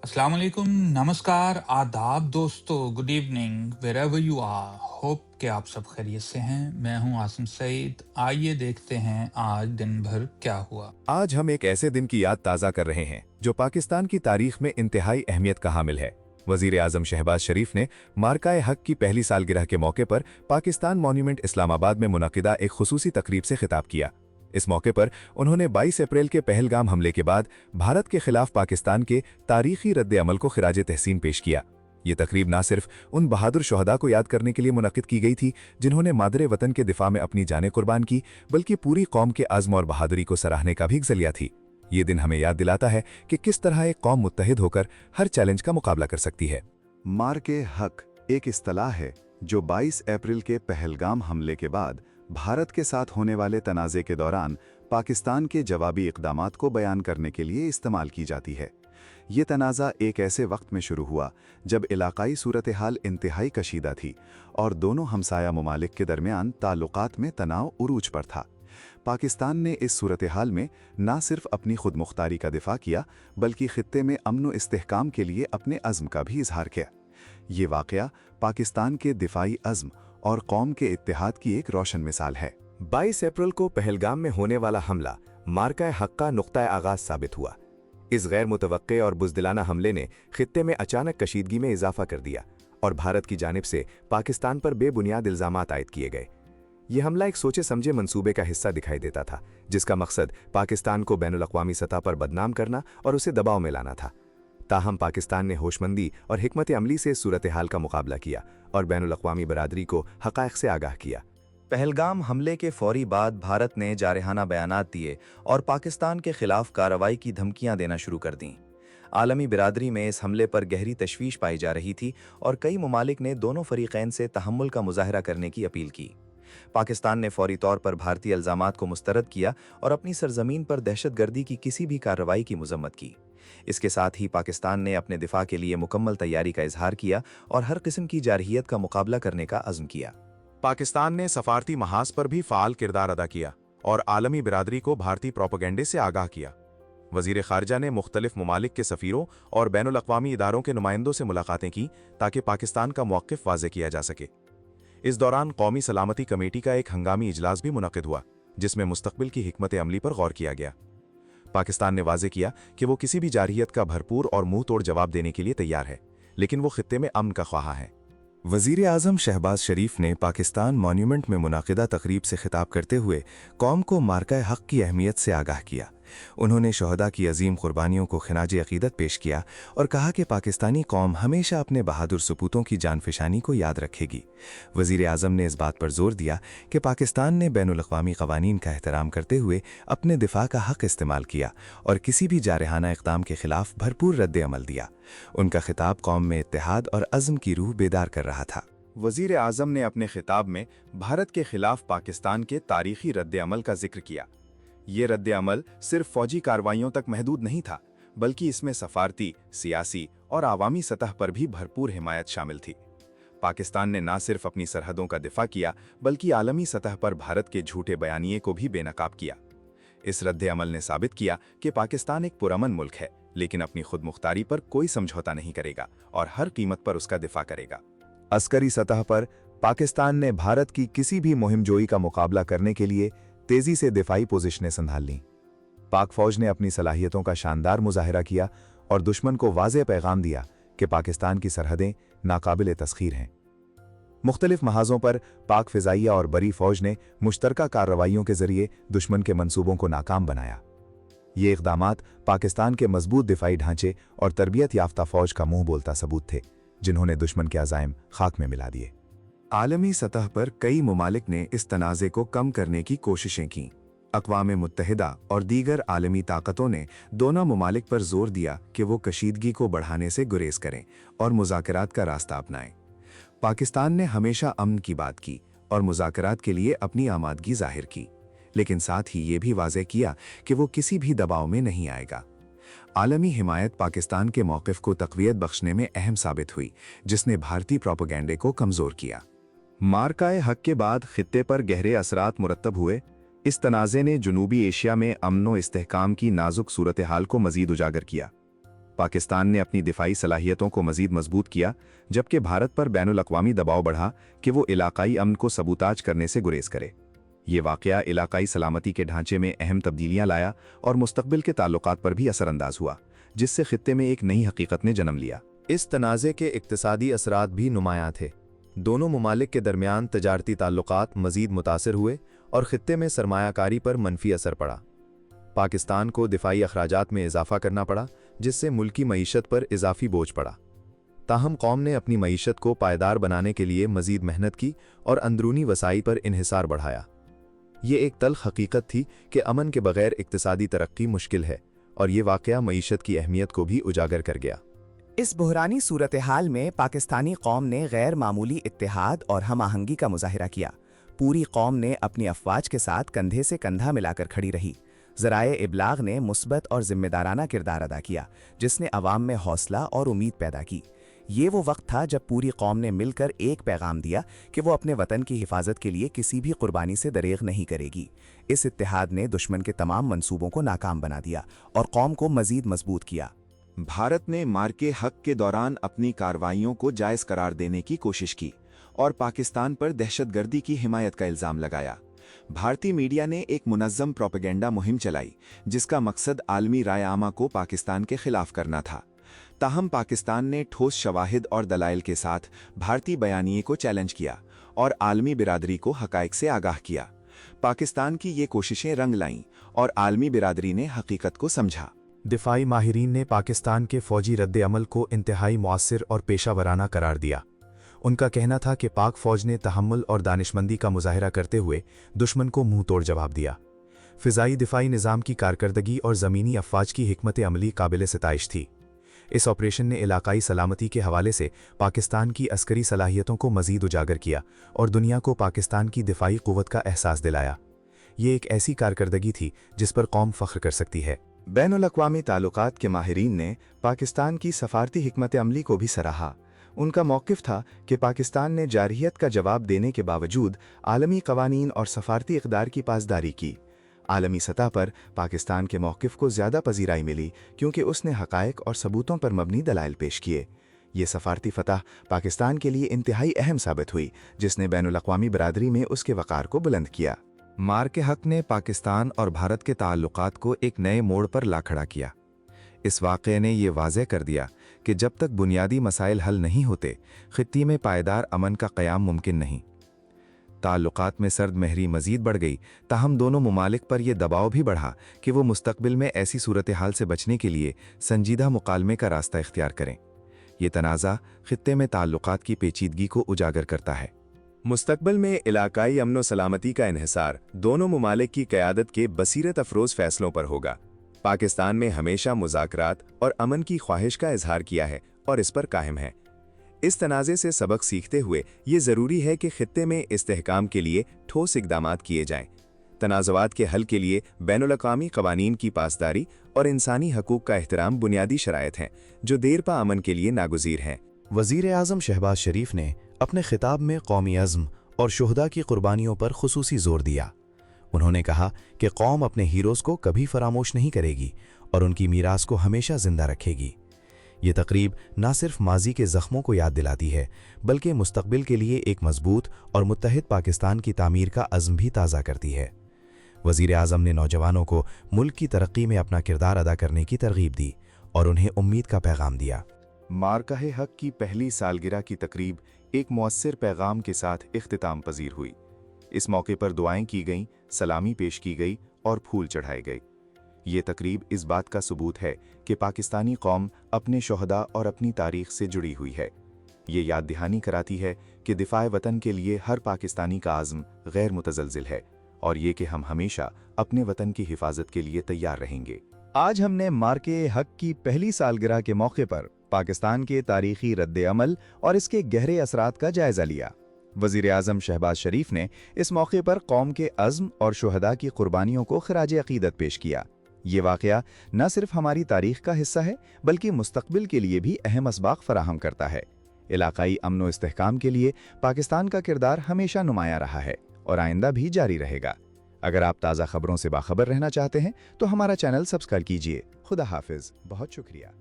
अस्सलाम वालेकुम, नमस्कार, आदाब दोस्तों, good evening wherever you are. Hope कि आप सब खैरियत से हैं। मैं हूं आसिम सईद। आइए देखते हैं आज दिन भर क्या हुआ। आज हम एक ऐसे दिन की याद ताज़ा कर रहे हैं जो पाकिस्तान की तारीख में इंतहाई अहमियत का हामिल है। वजीर आजम शहबाज शरीफ ने मार्काए हक की पहली सालगिरह के मौके पर पाकिस्तान मॉन्यूमेंट इस्लामाबाद में मुनक़िदा एक खुसूसी तकरीब से खिताब किया। इस मौके पर उन्होंने 22 अप्रैल के पहलगाम हमले के बाद भारत के खिलाफ पाकिस्तान के तारीखी रद्द अमल को खिराज तहसीन पेश किया। ये तकरीब न सिर्फ उन बहादुर शहदा को याद करने के लिए मुनक़िद की गई थी जिन्होंने मादरे वतन के दिफा में अपनी जानें कुर्बान की, बल्कि पूरी कौम के आज़्म और बहादुरी को सराहने का भी एक ज़रिया थी। ये दिन हमें याद दिलाता है कि किस तरह एक कौम मुत्तहिद होकर हर चैलेंज का मुकाबला कर सकती है। मार्के हक एक इस्तिलाह है जो 22 अप्रैल के पहलगाम हमले के बाद भारत के साथ होने वाले तनाज़े के दौरान पाकिस्तान के जवाबी इक़दामात को बयान करने के लिए इस्तेमाल की जाती है। ये तनाज़ा एक ऐसे वक्त में शुरू हुआ जब इलाक़ाई सूरत हाल इंतहाई कशीदा थी और दोनों हमसाया ममालिक के दरमियान ताल्लुक़ात में तनाव उरूज पर था। पाकिस्तान ने इस सूरत हाल में न सिर्फ अपनी खुद मुख्तारी का दिफा किया बल्कि खित्ते में अमन व इस्तेहकाम के लिए अपने अज़्म का भी इजहार किया। ये वाक़या पाकिस्तान के दिफाई अज़्म और कौम के इत्तेहाद की एक रोशन मिसाल है। 22 अप्रैल को पहलगाम में होने वाला हमला मार्काए हक का नुक्ता आगाज साबित हुआ। इस गैर मुतवक्के और बुज़दिलाना हमले ने खित्ते में अचानक कशीदगी में इजाफा कर दिया और भारत की जानिब से पाकिस्तान पर बेबुनियाद इल्ज़ामात आयद किए गए। यह हमला एक सोचे समझे मंसूबे का हिस्सा दिखाई देता था जिसका मकसद पाकिस्तान को बैनुल-अक़वामी सतह पर बदनाम करना और उसे दबाव में लाना था। ताहम पाकिस्तान ने होशमंदी और हिकमत अमली से सूरत हाल का मुकाबला किया और बैनुल-अक़वामी बरादरी को हक़ाइक़ से आगाह किया। पहलगाम हमले के फौरी बाद भारत ने जारहाना बयानात दिए और पाकिस्तान के खिलाफ कार्रवाई की धमकियां देना शुरू कर दीं। आलमी बिरादरी में इस हमले पर गहरी तशवीश पाई जा रही थी और कई ममालिक ने दोनों फरीक़ैन से तहम्मुल का मुज़ाहरा करने की अपील की। पाकिस्तान ने फौरी तौर पर भारतीय इल्ज़ामात को मुस्तरद किया और अपनी सरजमीन पर दहशतगर्दी की किसी भी कार्रवाई की मज़म्मत की। इसके साथ ही पाकिस्तान ने अपने दिफा के लिए मुकम्मल तैयारी का इजहार किया और हर किस्म की जारहियत का मुकाबला करने का अज़्म किया। पाकिस्तान ने सफारती महाज पर भी फ़ाल किरदार अदा किया और आलमी बिरादरी को भारतीय प्रोपेगेंडे से आगाह किया। वज़ीर ख़ारजा ने मुख्तलिफ ममालिक के सफ़ीरों और बैनुल-अक़वामी इदारों के नुमाइंदों से मुलाकातें की ताकि पाकिस्तान का मौक़िफ़ वाज़े किया जा सके। इस दौरान कौमी सलामती कमेटी का एक हंगामी इजलास भी मुनक़िद हुआ जिसमें मुस्तक़बिल की हिकमत अमली पर गौर किया गया। पाकिस्तान ने वाज़े किया कि वो किसी भी जारहियत का भरपूर और मुंह तोड़ जवाब देने के लिए तैयार है, लेकिन वो खित्ते में अमन का ख्वाहा है। वज़ीर आज़म शहबाज शरीफ ने पाकिस्तान मॉन्यूमेंट में मुनाकिदा तकरीब से खिताब करते हुए कौम को मार्काए हक की अहमियत से आगाह किया। उन्होंने शहदा की अजीम कुर्बानियों को खिराज अक़ीदत पेश किया और कहा कि पाकिस्तानी कौम हमेशा अपने बहादुर सपूतों की जानफिशानी को याद रखेगी। वज़ीर आज़म ने इस बात पर जोर दिया कि पाकिस्तान ने बैनुल-अक़वामी क़वानीन का एहतराम करते हुए अपने दिफा का हक़ इस्तेमाल किया और किसी भी जारहाना इक़दाम के खिलाफ भरपूर रद्द अमल दिया। उनका खिताब कौम में इत्तेहाद और अज़्म की रूह बेदार कर रहा था। वज़ीर आज़म ने अपने खिताब में भारत के खिलाफ पाकिस्तान के तारीखी रद्द अमल का जिक्र किया। ये रद्द अमल सिर्फ फौजी कार्रवाइयों तक महदूद नहीं था, बल्कि इसमें सफारती, सियासी और आवामी सतह पर भी भरपूर हिमायत शामिल थी। पाकिस्तान ने न सिर्फ अपनी सरहदों का दिफा किया बल्कि आलमी सतह पर भारत के झूठे बयानिए को भी बेनकाब किया। इस रद्द अमल ने साबित किया कि पाकिस्तान एक पुरअमन मुल्क है, लेकिन अपनी खुद मुख्तारी पर कोई समझौता नहीं करेगा और हर कीमत पर उसका दिफा करेगा। अस्करी सतह पर पाकिस्तान ने भारत की किसी भी मुहिमजोई का मुकाबला करने के लिए तेजी से दिफाई पोजीशनें संभाल लीं। पाक फौज ने अपनी सलाहियतों का शानदार मुजाहिरा किया और दुश्मन को वाज़ेह पैगाम दिया कि पाकिस्तान की सरहदें नाकाबिल तस्खीर हैं। मुख्तलिफ महाजों पर पाक फ़िज़ाइया और बरी फौज ने मुश्तरका कार्रवाइयों के जरिए दुश्मन के मंसूबों को नाकाम बनाया। ये इक़दामात पाकिस्तान के मजबूत दिफाई ढांचे और तरबियत याफ्ता फौज का मुंह बोलता सबूत थे, जिन्होंने दुश्मन के अज़ाइम खाक में मिला दिए। आलमी सतह पर कई ममालिक ने इस तनाज़े को कम करने की कोशिशें की। अक़वाम मुत्तहिदा और दीगर आलमी ताकतों ने दोनों ममालिक पर जोर दिया कि वो कशीदगी को बढ़ाने से गुरेज करें और मुज़ाकरात का रास्ता अपनाएं। पाकिस्तान ने हमेशा अमन की बात की और मुज़ाकरात के लिए अपनी आमादगी जाहिर की, लेकिन साथ ही ये भी वाज़ेह किया कि वो किसी भी दबाव में नहीं आएगा। आलमी हिमायत पाकिस्तान के मौक़िफ़ को तक़वियत बख्शने में अहम साबित हुई, जिसने भारतीय प्रोपेगेंडे को कमज़ोर किया। मार्काए हक के बाद खित्ते पर गहरे असरात मुरत्तब हुए। इस तनाज़े ने जनूबी एशिया में अमन व इस्तेहकाम की नाजुक सूरत हाल को मज़ीद उजागर किया। पाकिस्तान ने अपनी दिफाई सलाहियतों को मजीद मजबूत किया, जबकि भारत पर बैनुल अक़वामी दबाव बढ़ा कि वो इलाकाई अमन को सबूताज करने से गुरेज करे। ये वाक़या इलाकाई सलामती के ढांचे में अहम तब्दीलियां लाया और मुस्तकबिल के ताल्लुकात पर भी असरअंदाज हुआ, जिससे खित्ते में एक नई हकीकत ने जन्म लिया। इस तनाज़े के इक्तिसादी असरात भी नुमायां थे। दोनों ममालिक के दरमियान तजारती ताल्लुकात मज़ीद मुतासिर हुए और खित्ते में सरमायाकारी पर मनफी असर पड़ा। पाकिस्तान को दिफाई अखराजात में इजाफा करना पड़ा, जिससे मुल्की मईशत पर इजाफी बोझ पड़ा। ताहम कौम ने अपनी मईशत को पायदार बनाने के लिए मज़ीद मेहनत की और अंदरूनी वसाई पर इन्हिसार बढ़ाया। ये एक तल्ख हकीकत थी कि अमन के बगैर इक्तिसादी तरक्की मुश्किल है, और ये वाक़या मईशत की अहमियत को भी उजागर कर गया। इस बुहरानी सूरत हाल में पाकिस्तानी कौम ने गैर मामूली इत्तेहाद और हम आहंगी का मुजाहिरा किया। पूरी कौम ने अपनी अफवाज के साथ कंधे से कंधा मिलाकर खड़ी रही। ज़राए इब्लाग ने मुस्बत और जिम्मेदाराना किरदार अदा किया, जिसने अवाम में हौसला और उम्मीद पैदा की। ये वो वक्त था जब पूरी कौम ने मिलकर एक पैगाम दिया कि वो अपने वतन की हिफाजत के लिए किसी भी कुर्बानी से दरेग नहीं करेगी। इस इत्तेहाद ने दुश्मन के तमाम मंसूबों को नाकाम बना दिया और कौम को मजीद मजबूत किया। भारत ने मार्के हक के दौरान अपनी कार्रवाइयों को जायज़ करार देने की कोशिश की और पाकिस्तान पर दहशतगर्दी की हिमायत का इल्ज़ाम लगाया। भारतीय मीडिया ने एक मुनज़्ज़म प्रोपेगेंडा मुहिम चलाई, जिसका मकसद आलमी राय आमा को पाकिस्तान के खिलाफ करना था। ताहम पाकिस्तान ने ठोस शवाहिद और दलाइल के साथ भारतीय बयानिए को चैलेंज किया और आलमी बिरादरी को हक़ाइक़ से आगाह किया। पाकिस्तान की ये कोशिशें रंग लाईं और आलमी बिरादरी ने हकीकत को समझा। दिफाई माहिरीन ने पाकिस्तान के फ़ौजी रद्द-ए-अमल को इंतहाई मुअस्सिर और पेशा वराना करार दिया। उनका कहना था कि पाक फ़ौज ने तहम्मुल और दानिशमंदी का मुजाहिरा करते हुए दुश्मन को मुंह तोड़ जवाब दिया। फ़िज़ाई दिफाई निज़ाम की कारकर्दगी और ज़मीनी अफ़वाज की हिकमत अमली काबिल सिताइश थी। इस ऑपरेशन ने इलाकाई सलामती के हवाले से पाकिस्तान की अस्करी सलाहियतों को मज़ीद उजागर किया और दुनिया को पाकिस्तान की दिफाई क़ुव्वत का एहसास दिलाया। ये एक ऐसी कारकर्दगी थी जिस पर कौम फ़ख्र कर सकती है। बैनुल-अक़वामी ताल्लुकात के माहिरीन ने पाकिस्तान की सफारती हिकमत अमली को भी सराहा। उनका मौक़िफ़ था कि पाकिस्तान ने जारहियत का जवाब देने के बावजूद आलमी क़वानीन और सफारती इक़दार की पासदारी की। आलमी सतह पर पाकिस्तान के मौक़िफ़ को ज़्यादा पजीराई मिली क्योंकि उसने हक़ाइक़ और सबूतों पर मबनी दलाइल पेश किए। ये सफारती फ़तह पाकिस्तान के लिए इंतहाई अहम साबित हुई, जिसने बैनुल-अक़वामी बरादरी में उसके वक़ार को बुलंद किया। मार्के हक ने पाकिस्तान और भारत के ताल्लुकात को एक नए मोड़ पर ला खड़ा किया। इस वाक़े ने ये वाज़ेह कर दिया कि जब तक बुनियादी मसाइल हल नहीं होते, खित्ती में पायदार अमन का क़याम मुमकिन नहीं। ताल्लुकात में सर्द महरी मज़ीद बढ़ गई, ताहम दोनों ममालिक पर यह दबाव भी बढ़ा कि वो मुस्तकबिल में ऐसी सूरत हाल से बचने के लिए संजीदा मुकालमे का रास्ता इख्तियार करें। ये तनाज़ा खित्ते में ताल्लुकात की पेचीदगी को उजागर करता है। मुस्तकबिल में इलाकाई अमन व सलामती का इन्हिसार दोनों ममालिक की क़यादत के बसीरत अफरोज़ फ़ैसलों पर होगा। पाकिस्तान में हमेशा मुज़ाकरात और अमन की ख्वाहिश का इजहार किया है और इस पर कायम है। इस तनाज़े से सबक सीखते हुए ये ज़रूरी है कि खित्ते में इस्तेहकाम के लिए ठोस इक़दामात किए जाएं। तनाज़ुआत के हल के लिए बैनुल-अक़वामी क़वानीन की पासदारी और इंसानी हकूक़ का एहतराम बुनियादी शराइत हैं, जो देरपा अमन के लिए नागुज़ीर हैं। वज़ीर आज़म शहबाज शरीफ ने अपने खिताब में कौमी अज़्म और शुहदा की कुर्बानियों पर खुसूसी ज़ोर दिया। उन्होंने कहा कि कौम अपने हीरोज़ को कभी फरामोश नहीं करेगी और उनकी मीरास को हमेशा ज़िंदा रखेगी। ये तकरीब न सिर्फ माजी के ज़ख्मों को याद दिलाती है, बल्कि मुस्तकबिल के लिए एक मजबूत और मुत्तहिद पाकिस्तान की तामीर का अज़्म भी ताज़ा करती है। वज़ीर आज़म ने नौजवानों को मुल्क की तरक्की में अपना किरदार अदा करने की तरगीब दी और उन्हें उम्मीद का पैगाम दिया। मार्काए हक की पहली सालगिरह की तकरीब एक मुअस्सिर पैगाम के साथ इख्तिताम पजीर हुई। इस मौके पर दुआएं की गईं, सलामी पेश की गई और फूल चढ़ाए गए। ये तकरीब इस बात का सबूत है कि पाकिस्तानी कौम अपने शोहदा और अपनी तारीख से जुड़ी हुई है। ये याद दहानी कराती है कि दिफाए वतन के लिए हर पाकिस्तानी का आज़म गैर मुतज़लज़िल है और ये कि हम हमेशा अपने वतन की हिफाजत के लिए तैयार रहेंगे। आज हमने मार्के हक की पहली सालगिरह के मौके पर पाकिस्तान के तारीखी रद्द-ए-अमल और इसके गहरे असरात का जायज़ा लिया। वज़ीर आज़म शहबाज शरीफ ने इस मौके पर कौम के अज़्म और शुहदा की कुर्बानियों को ख़िराज अक़ीदत पेश किया। ये वाक़या न सिर्फ हमारी तारीख़ का हिस्सा है, बल्कि मुस्तक़बिल के लिए भी अहम असबाक़ फ़राहम करता है। इलाकाई अमन व इस्तेहकाम के लिए पाकिस्तान का किरदार हमेशा नुमाया रहा है और आइंदा भी जारी रहेगा। अगर आप ताज़ा खबरों से बाखबर रहना चाहते हैं तो हमारा चैनल सब्सक्राइब कीजिए। खुदा हाफिज़। बहुत शुक्रिया।